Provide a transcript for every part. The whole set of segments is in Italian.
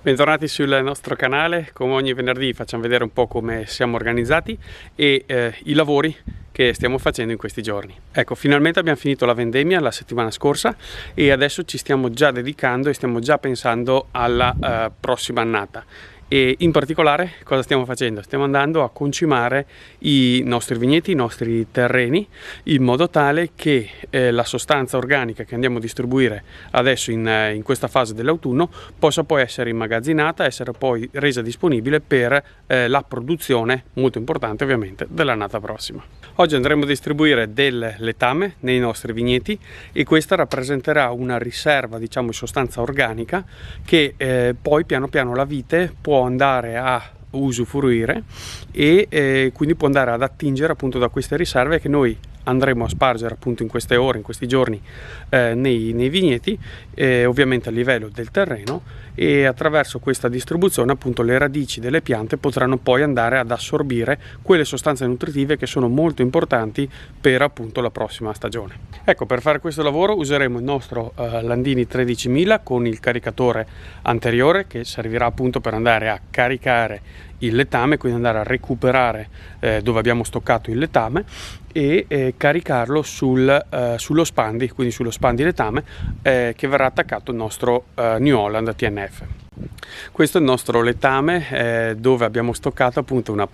Bentornati sul nostro canale. Come ogni venerdì facciamo vedere un po' come siamo organizzati e i lavori che stiamo facendo in questi giorni. Ecco, finalmente abbiamo finito la vendemmia la settimana scorsa e adesso ci stiamo già dedicando e stiamo già pensando alla prossima annata. E in particolare cosa stiamo facendo? Stiamo andando a concimare i nostri vigneti, i nostri terreni, in modo tale che la sostanza organica che andiamo a distribuire adesso in questa fase dell'autunno possa poi essere immagazzinata, essere poi resa disponibile per la produzione, molto importante ovviamente, dell'annata prossima. Oggi andremo a distribuire del letame nei nostri vigneti e questa rappresenterà una riserva, diciamo, di sostanza organica che poi piano piano la vite può andare a usufruire e quindi può andare ad attingere appunto da queste riserve che noi andremo a spargere appunto in queste ore, in questi giorni nei vigneti, ovviamente a livello del terreno, e attraverso questa distribuzione appunto le radici delle piante potranno poi andare ad assorbire quelle sostanze nutritive che sono molto importanti per appunto la prossima stagione. Ecco, per fare questo lavoro useremo il nostro Landini 13000 con il caricatore anteriore che servirà appunto per andare a caricare il letame, quindi andare a recuperare dove abbiamo stoccato il letame e caricarlo sullo spandi, quindi sullo spandi letame che verrà attaccato al nostro New Holland TNF. Questo è il nostro letame dove abbiamo stoccato appunto una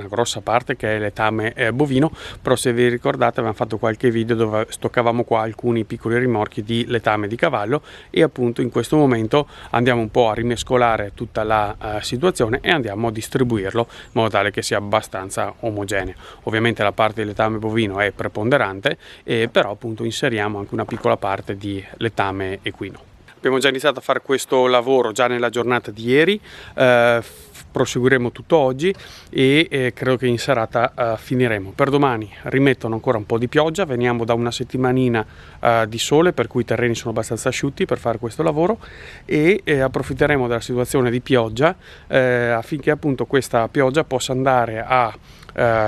grossa parte che è il letame bovino, però se vi ricordate avevamo fatto qualche video dove stoccavamo qua alcuni piccoli rimorchi di letame di cavallo e appunto in questo momento andiamo un po' a rimescolare tutta la situazione e andiamo a distribuirlo in modo tale che sia abbastanza omogeneo. Ovviamente la parte di letame bovino è preponderante, però appunto inseriamo anche una piccola parte di letame equino. Abbiamo già iniziato a fare questo lavoro già nella giornata di ieri, proseguiremo tutto oggi e credo che in serata finiremo. Per domani rimettono ancora un po' di pioggia, veniamo da una settimanina di sole per cui i terreni sono abbastanza asciutti per fare questo lavoro e approfitteremo della situazione di pioggia affinché appunto questa pioggia possa andare a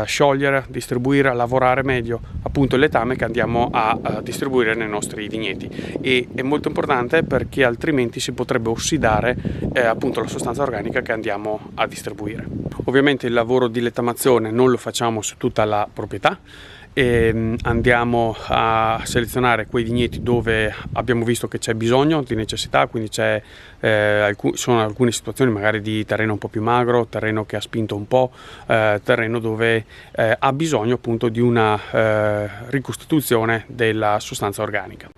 sciogliere, distribuire, a lavorare meglio appunto il letame che andiamo a distribuire nei nostri vigneti, e è molto importante perché altrimenti si potrebbe ossidare appunto la sostanza organica che andiamo a distribuire. Ovviamente il lavoro di letamazione non lo facciamo su tutta la proprietà e andiamo a selezionare quei vigneti dove abbiamo visto che c'è bisogno di necessità, quindi sono alcune situazioni magari di terreno un po' più magro, terreno che ha spinto un po', terreno dove ha bisogno appunto di una ricostituzione della sostanza organica.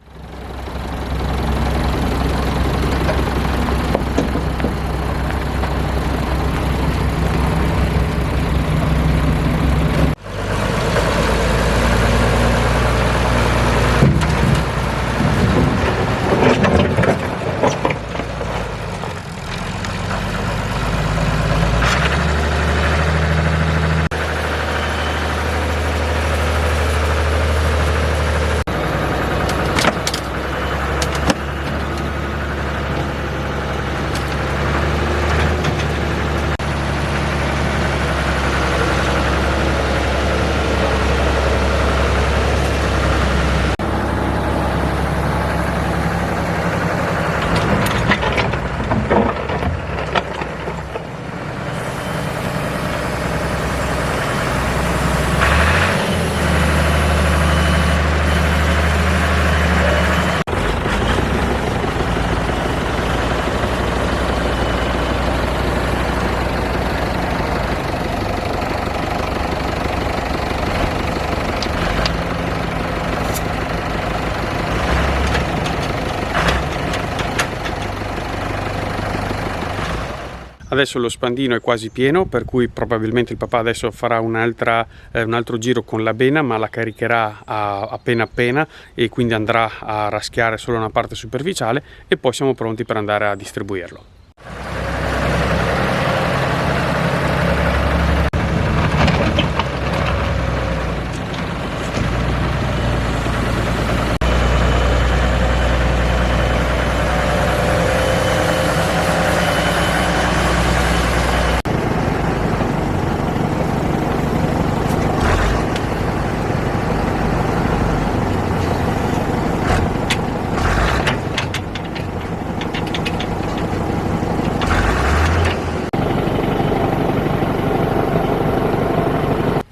Adesso lo spandino è quasi pieno, per cui probabilmente il papà adesso farà un altro giro con la bena, ma la caricherà appena appena e quindi andrà a raschiare solo una parte superficiale e poi siamo pronti per andare a distribuirlo.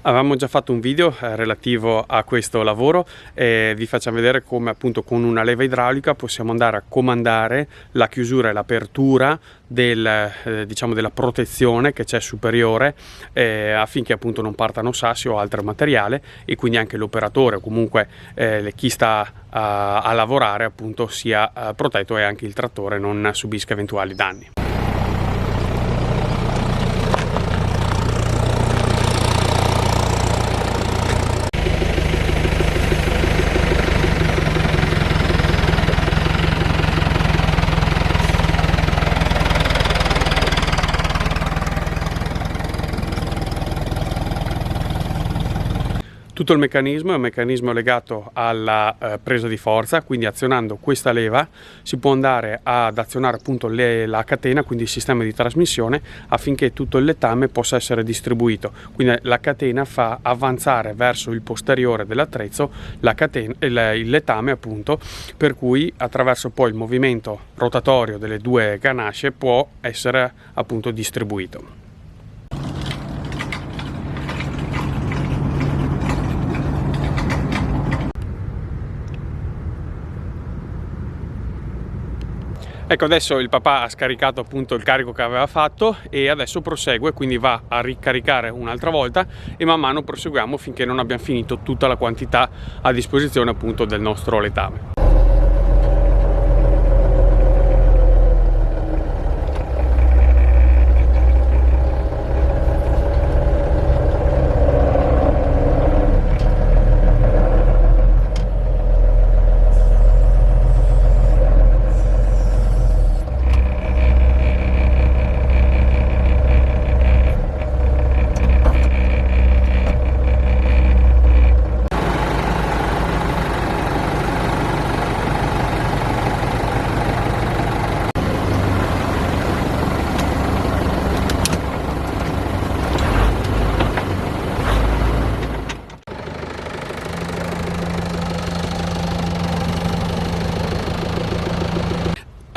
Avevamo già fatto un video relativo a questo lavoro e vi facciamo vedere come appunto con una leva idraulica possiamo andare a comandare la chiusura e l'apertura diciamo della protezione che c'è superiore, affinché appunto non partano sassi o altro materiale, e quindi anche l'operatore o comunque chi sta a lavorare appunto sia protetto e anche il trattore non subisca eventuali danni. Tutto il meccanismo è un meccanismo legato alla presa di forza, quindi azionando questa leva si può andare ad azionare appunto la catena, quindi il sistema di trasmissione, affinché tutto il letame possa essere distribuito. Quindi la catena fa avanzare verso il posteriore dell'attrezzo il letame appunto, per cui attraverso poi il movimento rotatorio delle due ganasce può essere appunto distribuito. Ecco, adesso il papà ha scaricato appunto il carico che aveva fatto e adesso prosegue, quindi va a ricaricare un'altra volta e man mano proseguiamo finché non abbiamo finito tutta la quantità a disposizione appunto del nostro letame.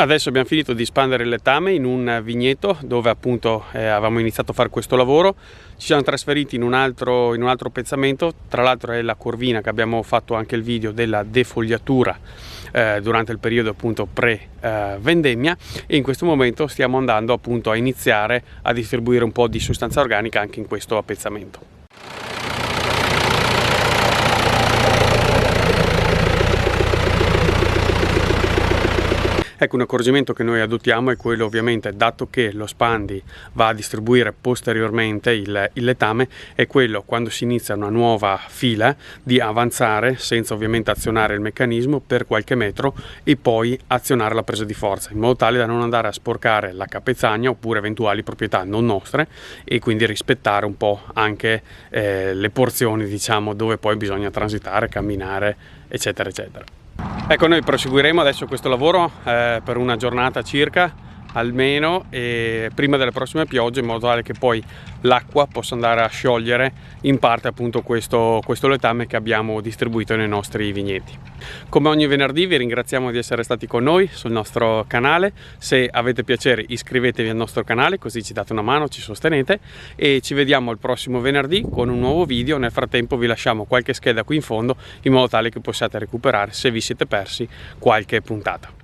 Adesso abbiamo finito di spandere il letame in un vigneto dove appunto avevamo iniziato a fare questo lavoro. Ci siamo trasferiti in un altro pezzamento, tra l'altro è la corvina che abbiamo fatto anche il video della defogliatura durante il periodo appunto pre-vendemmia, e in questo momento stiamo andando appunto a iniziare a distribuire un po' di sostanza organica anche in questo appezzamento. Ecco, un accorgimento che noi adottiamo è quello, ovviamente, dato che lo spandi va a distribuire posteriormente il letame, è quello, quando si inizia una nuova fila, di avanzare senza ovviamente azionare il meccanismo per qualche metro e poi azionare la presa di forza, in modo tale da non andare a sporcare la capezzagna oppure eventuali proprietà non nostre, e quindi rispettare un po' anche le porzioni, diciamo, dove poi bisogna transitare, camminare, eccetera eccetera. Ecco, noi proseguiremo adesso questo lavoro per una giornata circa, almeno, e prima delle prossime piogge, in modo tale che poi l'acqua possa andare a sciogliere in parte appunto questo letame che abbiamo distribuito nei nostri vigneti. Come ogni venerdì vi ringraziamo di essere stati con noi sul nostro canale. Se avete piacere iscrivetevi al nostro canale, così ci date una mano, ci sostenete, e ci vediamo il prossimo venerdì con un nuovo video. Nel frattempo vi lasciamo qualche scheda qui in fondo in modo tale che possiate recuperare se vi siete persi qualche puntata.